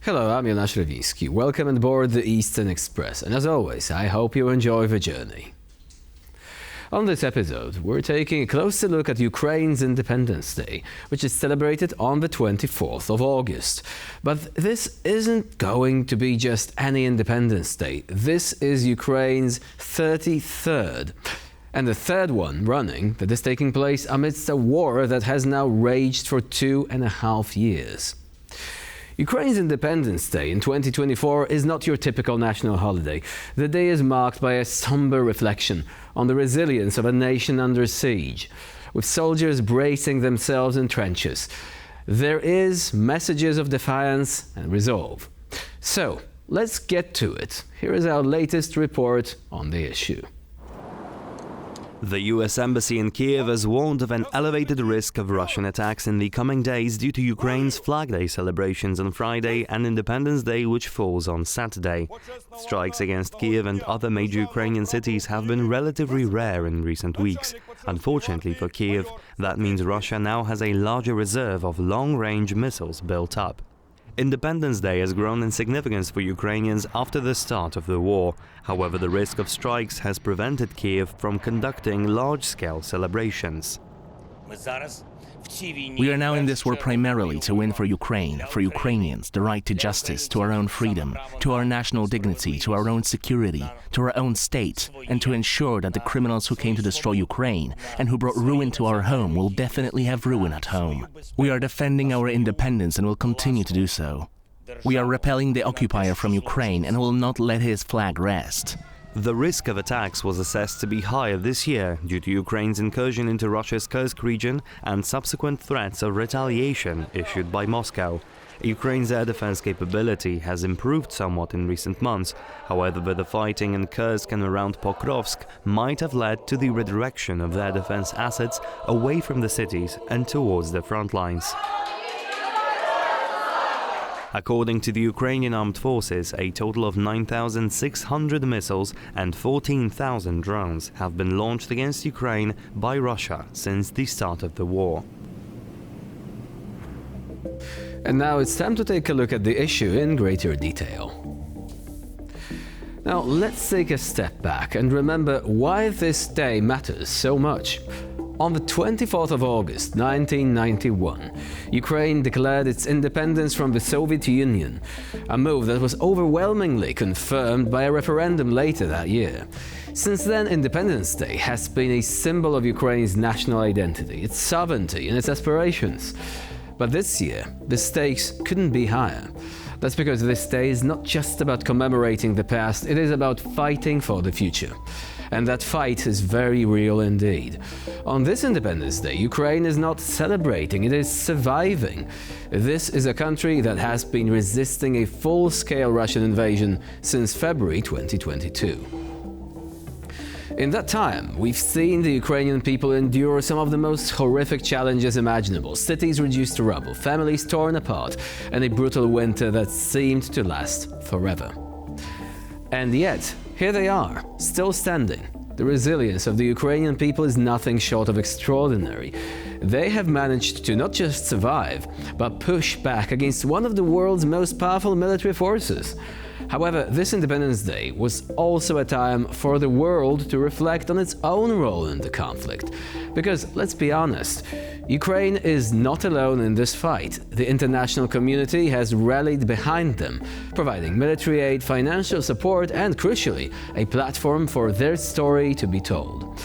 Hello, I'm Jonasz Rewiński. Welcome on board the Eastern Express, and as always, I hope you enjoy the journey. On this episode, we're taking a closer look at Ukraine's Independence Day, which is celebrated on the 24th of August. But this isn't going to be just any Independence Day. This is Ukraine's 33rd, and the third one running that is taking place amidst a war that has now raged for 2.5 years. Ukraine's Independence Day in 2024 is not your typical national holiday. The day is marked by a somber reflection on the resilience of a nation under siege, with soldiers bracing themselves in trenches. There is messages of defiance and resolve. So, let's get to it. Here is our latest report on the issue. The US Embassy in Kiev has warned of an elevated risk of Russian attacks in the coming days due to Ukraine's Flag Day celebrations on Friday and Independence Day, which falls on Saturday. Strikes against Kiev and other major Ukrainian cities have been relatively rare in recent weeks. Unfortunately for Kiev, that means Russia now has a larger reserve of long-range missiles built up. Independence Day has grown in significance for Ukrainians after the start of the war. However, the risk of strikes has prevented Kiev from conducting large-scale celebrations. We are now in this war primarily to win for Ukraine, for Ukrainians, the right to justice, to our own freedom, to our national dignity, to our own security, to our own state, and to ensure that the criminals who came to destroy Ukraine and who brought ruin to our home will definitely have ruin at home. We are defending our independence and will continue to do so. We are repelling the occupier from Ukraine and will not let his flag rest. The risk of attacks was assessed to be higher this year due to Ukraine's incursion into Russia's Kursk region and subsequent threats of retaliation issued by Moscow. Ukraine's air defense capability has improved somewhat in recent months. However, the fighting in Kursk and around Pokrovsk might have led to the redirection of air defense assets away from the cities and towards the front lines. According to the Ukrainian Armed Forces, a total of 9,600 missiles and 14,000 drones have been launched against Ukraine by Russia since the start of the war. And now it's time to take a look at the issue in greater detail. Now, let's take a step back and remember why this day matters so much. On the 24th of August 1991, Ukraine declared its independence from the Soviet Union, a move that was overwhelmingly confirmed by a referendum later that year. Since then, Independence Day has been a symbol of Ukraine's national identity, its sovereignty and its aspirations. But this year, the stakes couldn't be higher. That's because this day is not just about commemorating the past, it is about fighting for the future. And that fight is very real indeed. On this Independence Day, Ukraine is not celebrating, it is surviving. This is a country that has been resisting a full-scale Russian invasion since February 2022. In that time, we've seen the Ukrainian people endure some of the most horrific challenges imaginable: cities reduced to rubble, families torn apart, and a brutal winter that seemed to last forever. And yet, here they are, still standing. The resilience of the Ukrainian people is nothing short of extraordinary. They have managed to not just survive, but push back against one of the world's most powerful military forces. However, this Independence Day was also a time for the world to reflect on its own role in the conflict. Because, let's be honest, Ukraine is not alone in this fight. The international community has rallied behind them, providing military aid, financial support, and crucially, a platform for their story to be told.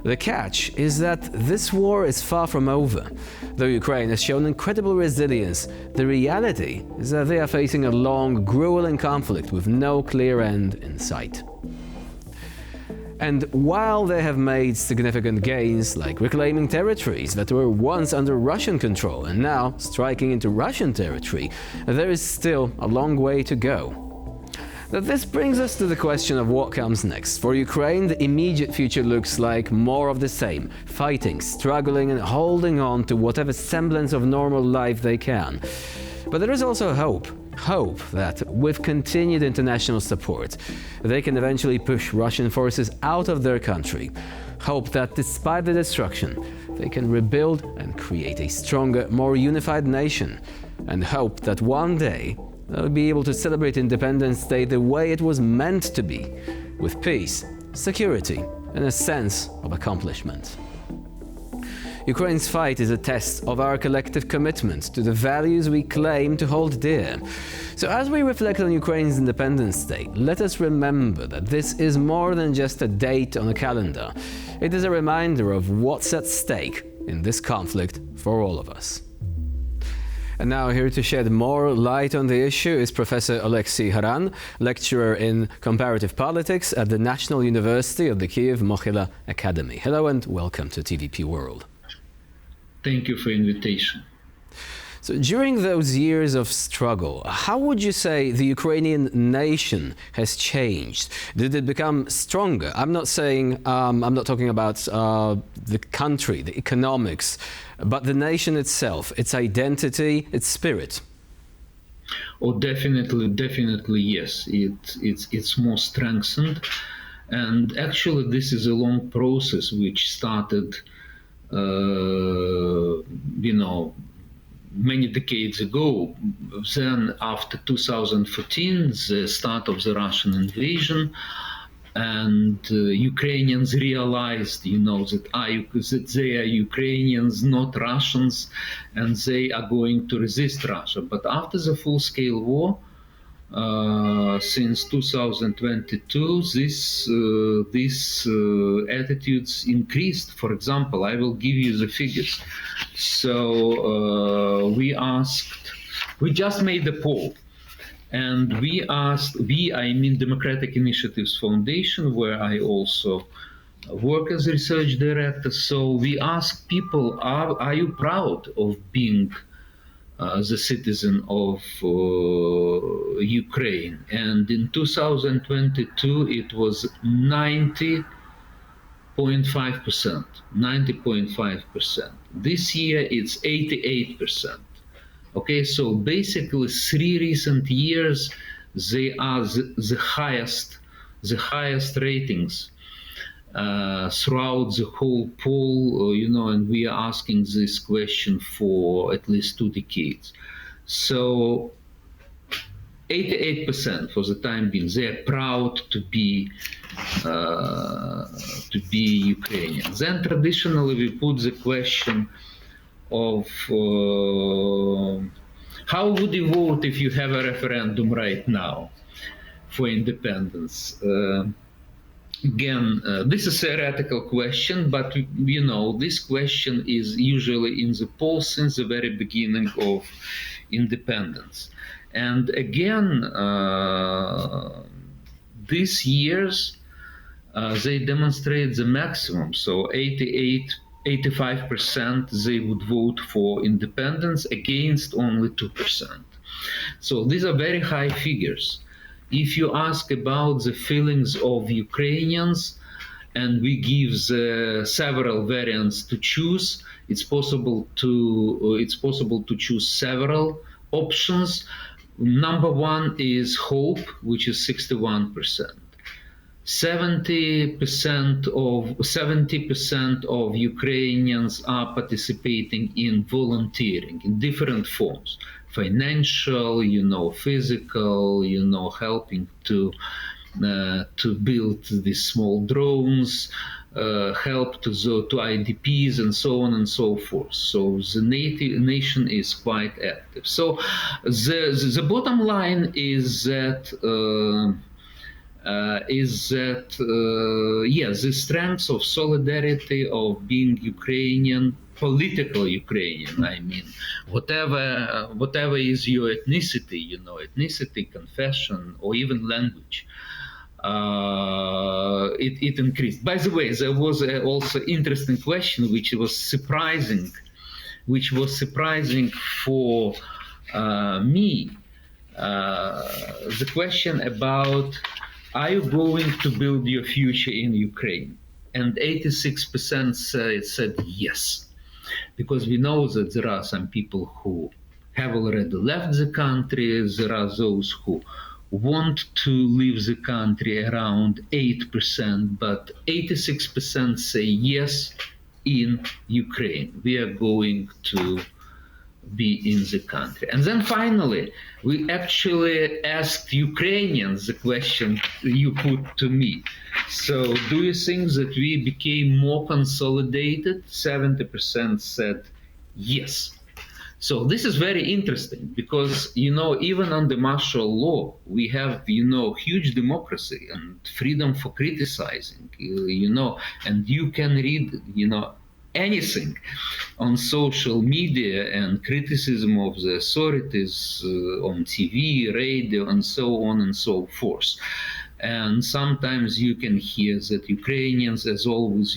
The catch is that this war is far from over. Though Ukraine has shown incredible resilience, the reality is that they are facing a long, grueling conflict with no clear end in sight. And while they have made significant gains, like reclaiming territories that were once under Russian control and now striking into Russian territory, there is still a long way to go. Now, this brings us to the question of what comes next. For Ukraine, the immediate future looks like more of the same: fighting, struggling, and holding on to whatever semblance of normal life they can. But there is also hope. Hope that with continued international support, they can eventually push Russian forces out of their country. Hope that despite the destruction, they can rebuild and create a stronger, more unified nation. And hope that one day, be able to celebrate Independence Day the way it was meant to be, with peace, security, and a sense of accomplishment. Ukraine's fight is a test of our collective commitment to the values we claim to hold dear. So as we reflect on Ukraine's Independence Day, let us remember that this is more than just a date on a calendar. It is a reminder of what's at stake in this conflict for all of us. And now here to shed more light on the issue is Professor Oleksiy Haran, lecturer in comparative politics at the National University of the Kyiv-Mohyla Academy. Hello and welcome to TVP World. Thank you for the invitation. So during those years of struggle, how would you say the Ukrainian nation has changed? Did it become stronger? I'm not talking about the country, the economics, but the nation itself, its identity, its spirit. Oh, definitely yes. It's more strengthened, and actually this is a long process which started, many decades ago. Then after 2014, the start of the Russian invasion, and Ukrainians realized, that they are Ukrainians, not Russians, and they are going to resist Russia. But after the full-scale war, since 2022, these attitudes increased. For example, I will give you the figures. So we just made a poll, and I mean Democratic Initiatives Foundation, where I also work as a research director. So we asked people, are you proud of being the citizen of Ukraine? And in 2022, it was 90.5%. 90.5%. This year, it's 88%. Okay, so basically, 3 recent years, they are the highest ratings throughout the whole poll, and we are asking this question for at least 2 decades. So 88% for the time being, they are proud to be Ukrainian. Then traditionally we put the question of how would you vote if you have a referendum right now for independence? Again, this is a theoretical question, but this question is usually in the poll since the very beginning of independence. And again, these years, they demonstrate the maximum. So 85% they would vote for independence against only 2%. So these are very high figures. If you ask about the feelings of Ukrainians, and we give several variants to choose, it's possible to choose several options. Number one is hope, which is 61%. 70% of Ukrainians are participating in volunteering in different forms. Financial, physical, helping to build these small drones, help to IDPs, and so on and so forth. So the nation is quite active. So the bottom line is that the strength of solidarity of being Ukrainian, political Ukrainian, I mean, whatever is your ethnicity, ethnicity, confession, or even language, it increased. By the way, there was also interesting question which was surprising for me. The question about, are you going to build your future in Ukraine? And 86% said yes, because we know that there are some people who have already left the country. There are those who want to leave the country, around 8%, but 86% say yes, in Ukraine we are going to be in the country. And then finally, we actually asked Ukrainians the question you put to me. So do you think that we became more consolidated? 70% said yes. So this is very interesting because, even under martial law, we have, huge democracy and freedom for criticizing, and you can read, anything on social media and criticism of the authorities on TV, radio, and so on and so forth. And sometimes you can hear that Ukrainians, as always,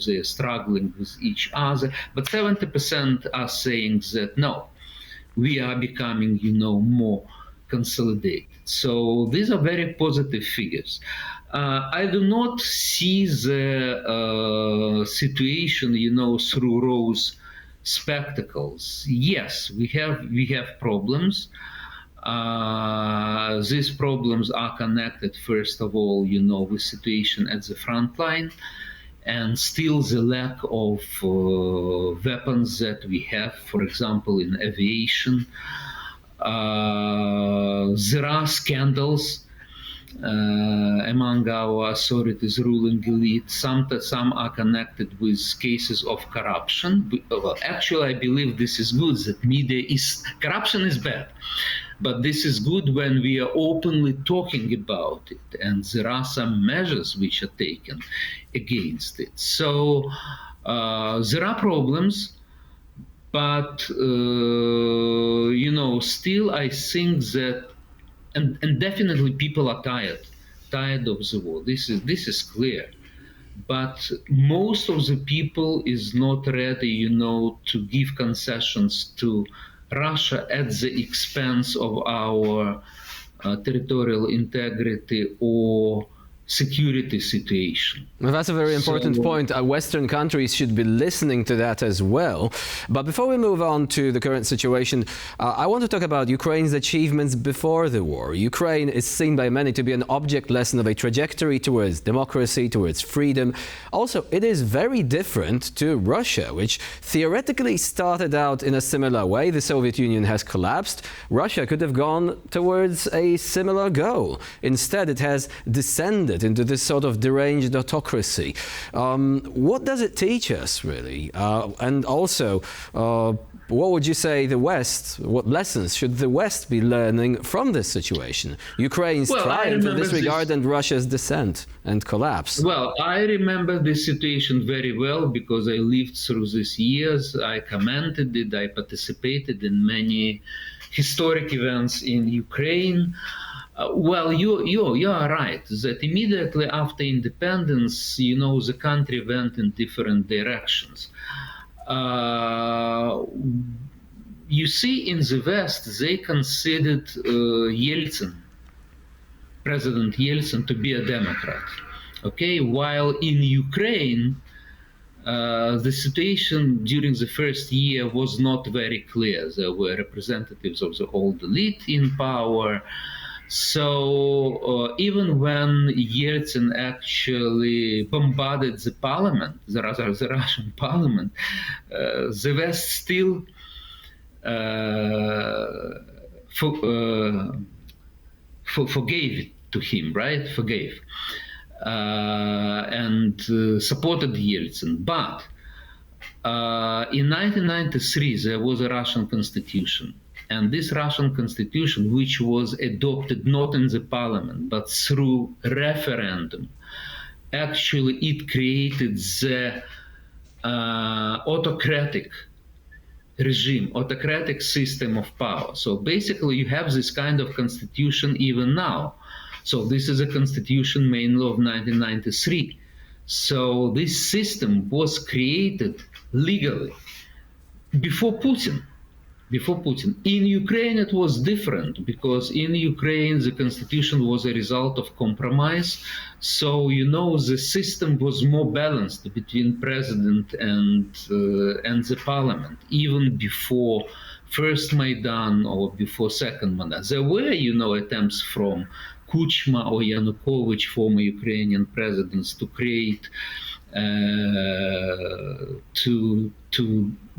they're struggling with each other. But 70% are saying that no, we are becoming, more consolidated. So these are very positive figures. I do not see the situation, through rose spectacles. Yes, we have problems. These problems are connected, first of all, with situation at the front line, and still the lack of weapons that we have, for example, in aviation. There are scandals among our authorities, ruling elite. Some are connected with cases of corruption. Well, actually, I believe this is good, that corruption is bad. But this is good when we are openly talking about it, and there are some measures which are taken against it. So there are problems, but still I think that, and definitely people are tired of the war. This is clear. But most of the people is not ready, to give concessions to Russia at the expense of our territorial integrity or security situation. Well, that's a very important point. Western countries should be listening to that as well. But before we move on to the current situation, I want to talk about Ukraine's achievements before the war. Ukraine is seen by many to be an object lesson of a trajectory towards democracy, towards freedom. Also, it is very different to Russia, which theoretically started out in a similar way. The Soviet Union has collapsed. Russia could have gone towards a similar goal. Instead, it has descended into this sort of deranged autocracy. What does it teach us, really? And also, what would you say the West, what lessons should the West be learning from this situation? Ukraine's triumph in this regard and Russia's descent and collapse. Well, I remember this situation very well because I lived through these years. I commented it, I participated in many historic events in Ukraine. Well, you are right that immediately after independence, the country went in different directions. You see, in the West, they considered President Yeltsin, to be a Democrat. Okay, while in Ukraine, the situation during the first year was not very clear. There were representatives of the old elite in power. So even when Yeltsin actually bombarded the parliament, the Russian parliament, the West still forgave it to him, right? Forgave. And supported Yeltsin. But in 1993, there was a Russian constitution. And this Russian constitution, which was adopted not in the parliament, but through referendum, actually it created the autocratic regime, autocratic system of power. So basically you have this kind of constitution even now. So this is a constitution mainly of 1993. So this system was created legally before Putin. In Ukraine, it was different because in Ukraine, the constitution was a result of compromise. So, the system was more balanced between president and the parliament, even before first Maidan or before second Maidan. There were, attempts from Kuchma or Yanukovych, former Ukrainian presidents, to create to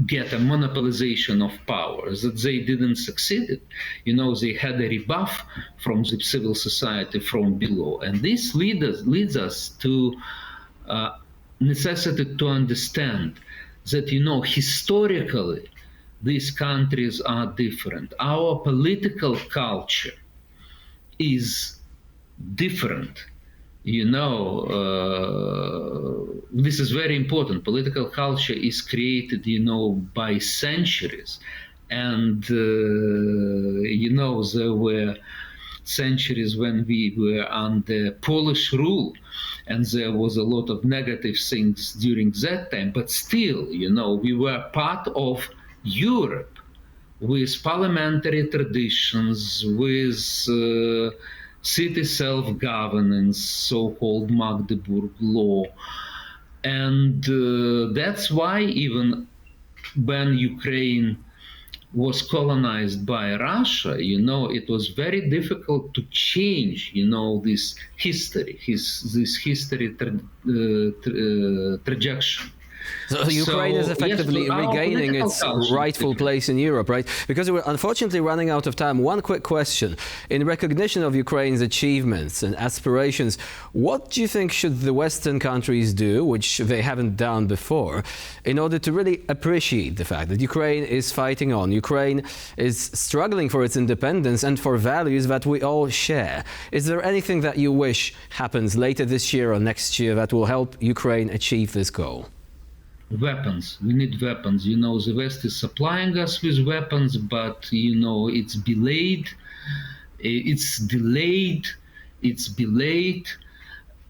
get a monopolization of power, that they didn't succeed. They had a rebuff from the civil society from below, and this leads us to necessity to understand that historically these countries are different. Our political culture is different. This is very important. Political culture is created, by centuries. And, there were centuries when we were under Polish rule, and there was a lot of negative things during that time. But still, we were part of Europe with parliamentary traditions, with city self-governance, so-called Magdeburg law. And that's why even when Ukraine was colonized by Russia, it was very difficult to change, this history, this history trajectory. So Ukraine is effectively yes, regaining its rightful place in Europe, right? Because we're unfortunately running out of time. One quick question. In recognition of Ukraine's achievements and aspirations, what do you think should the Western countries do, which they haven't done before, in order to really appreciate the fact that Ukraine is fighting on, Ukraine is struggling for its independence and for values that we all share? Is there anything that you wish happens later this year or next year that will help Ukraine achieve this goal? Weapons. We need weapons. The West is supplying us with weapons, but, it's delayed. It's delayed. It's delayed.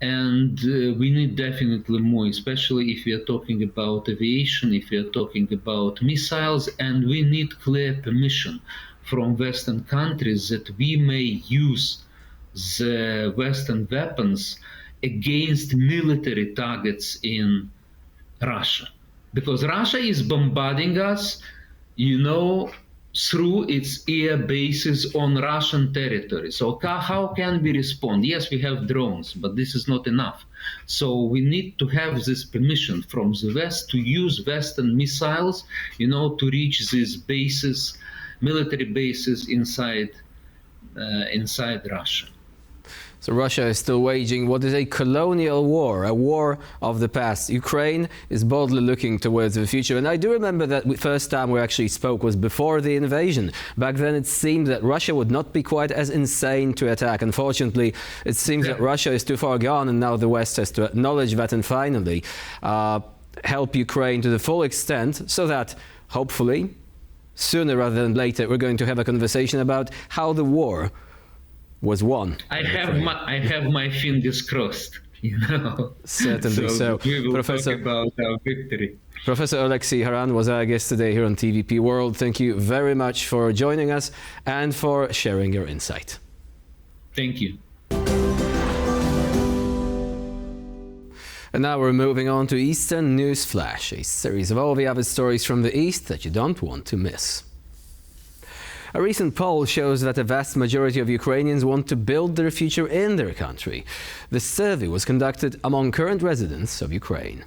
And we need definitely more, especially if we are talking about aviation, if we are talking about missiles, and we need clear permission from Western countries that we may use the Western weapons against military targets in Russia, because Russia is bombarding us, through its air bases on Russian territory. So how can we respond? Yes, we have drones, but this is not enough. So we need to have this permission from the West to use Western missiles, to reach these bases, military bases inside Russia. So Russia is still waging what is a colonial war, a war of the past. Ukraine is boldly looking towards the future. And I do remember that the first time we actually spoke was before the invasion. Back then it seemed that Russia would not be quite as insane to attack. Unfortunately, it seems that Russia is too far gone, and now the West has to acknowledge that and finally help Ukraine to the full extent, so that hopefully sooner rather than later we're going to have a conversation about how the war was won. I have my fingers crossed, Certainly so. We will Professor, talk about our victory. Professor Alexei Haran was our guest today here on TVP World. Thank you very much for joining us and for sharing your insight. Thank you. And now we're moving on to Eastern News Flash, a series of all the other stories from the East that you don't want to miss. A recent poll shows that a vast majority of Ukrainians want to build their future in their country. The survey was conducted among current residents of Ukraine.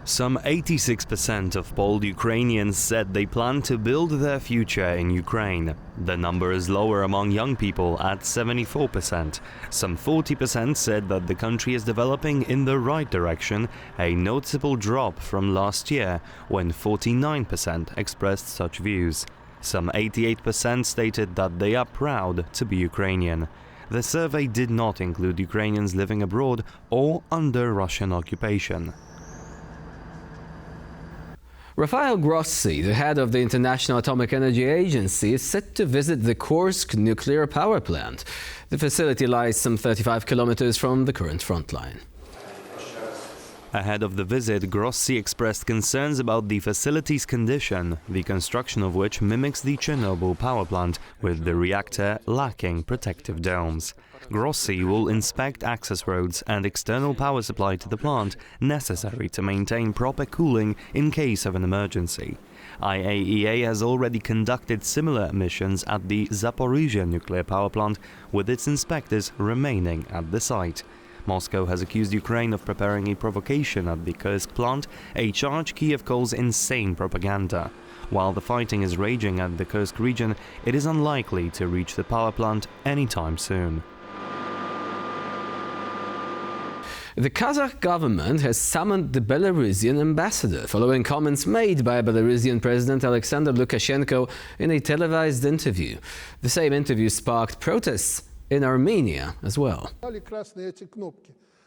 Some 86% of polled Ukrainians said they plan to build their future in Ukraine. The number is lower among young people at 74%. Some 40% said that the country is developing in the right direction, a noticeable drop from last year when 49% expressed such views. Some 88% stated that they are proud to be Ukrainian. The survey did not include Ukrainians living abroad or under Russian occupation. Rafael Grossi, the head of the International Atomic Energy Agency, is set to visit the Kursk nuclear power plant. The facility lies some 35 kilometers from the current front line. Ahead of the visit, Grossi expressed concerns about the facility's condition, the construction of which mimics the Chernobyl power plant, with the reactor lacking protective domes. Grossi will inspect access roads and external power supply to the plant, necessary to maintain proper cooling in case of an emergency. IAEA has already conducted similar missions at the Zaporizhzhia nuclear power plant, with its inspectors remaining at the site. Moscow has accused Ukraine of preparing a provocation at the Kursk plant, a charge Kiev calls insane propaganda. While the fighting is raging at the Kursk region, it is unlikely to reach the power plant anytime soon. The Kazakh government has summoned the Belarusian ambassador following comments made by Belarusian President Alexander Lukashenko in a televised interview. The same interview sparked protests in Armenia as well.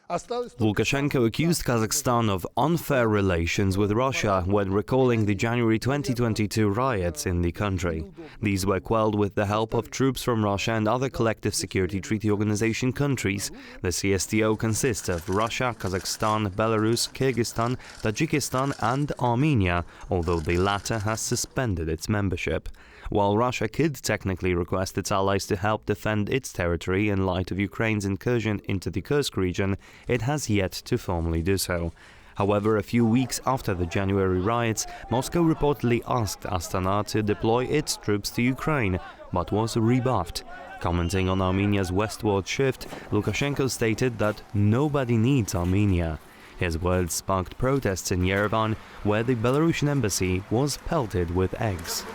Lukashenko accused Kazakhstan of unfair relations with Russia when recalling the January 2022 riots in the country. These were quelled with the help of troops from Russia and other Collective Security Treaty Organization countries. The CSTO consists of Russia, Kazakhstan, Belarus, Kyrgyzstan, Tajikistan and Armenia, although the latter has suspended its membership. While Russia could technically request its allies to help defend its territory in light of Ukraine's incursion into the Kursk region, it has yet to formally do so. However, a few weeks after the January riots, Moscow reportedly asked Astana to deploy its troops to Ukraine, but was rebuffed. Commenting on Armenia's westward shift, Lukashenko stated that nobody needs Armenia. His words sparked protests in Yerevan, where the Belarusian embassy was pelted with eggs.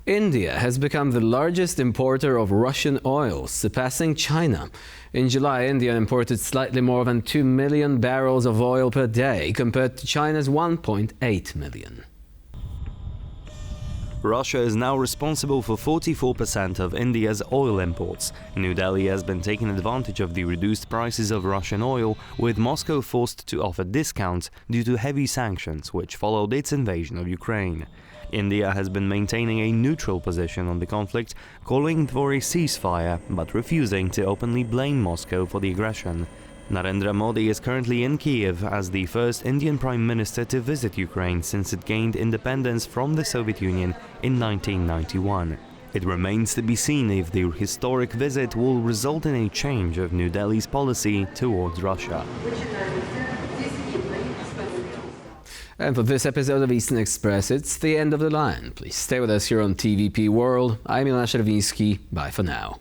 India has become the largest importer of Russian oil, surpassing China. In July, India imported slightly more than 2 million barrels of oil per day, compared to China's 1.8 million. Russia is now responsible for 44% of India's oil imports. New Delhi has been taking advantage of the reduced prices of Russian oil, with Moscow forced to offer discounts due to heavy sanctions which followed its invasion of Ukraine. India has been maintaining a neutral position on the conflict, calling for a ceasefire, but refusing to openly blame Moscow for the aggression. Narendra Modi is currently in Kiev as the first Indian Prime Minister to visit Ukraine since it gained independence from the Soviet Union in 1991. It remains to be seen if the historic visit will result in a change of New Delhi's policy towards Russia. And for this episode of Eastern Express, it's the end of the line. Please stay with us here on TVP World. I'm Milan Czerwiński. Bye for now.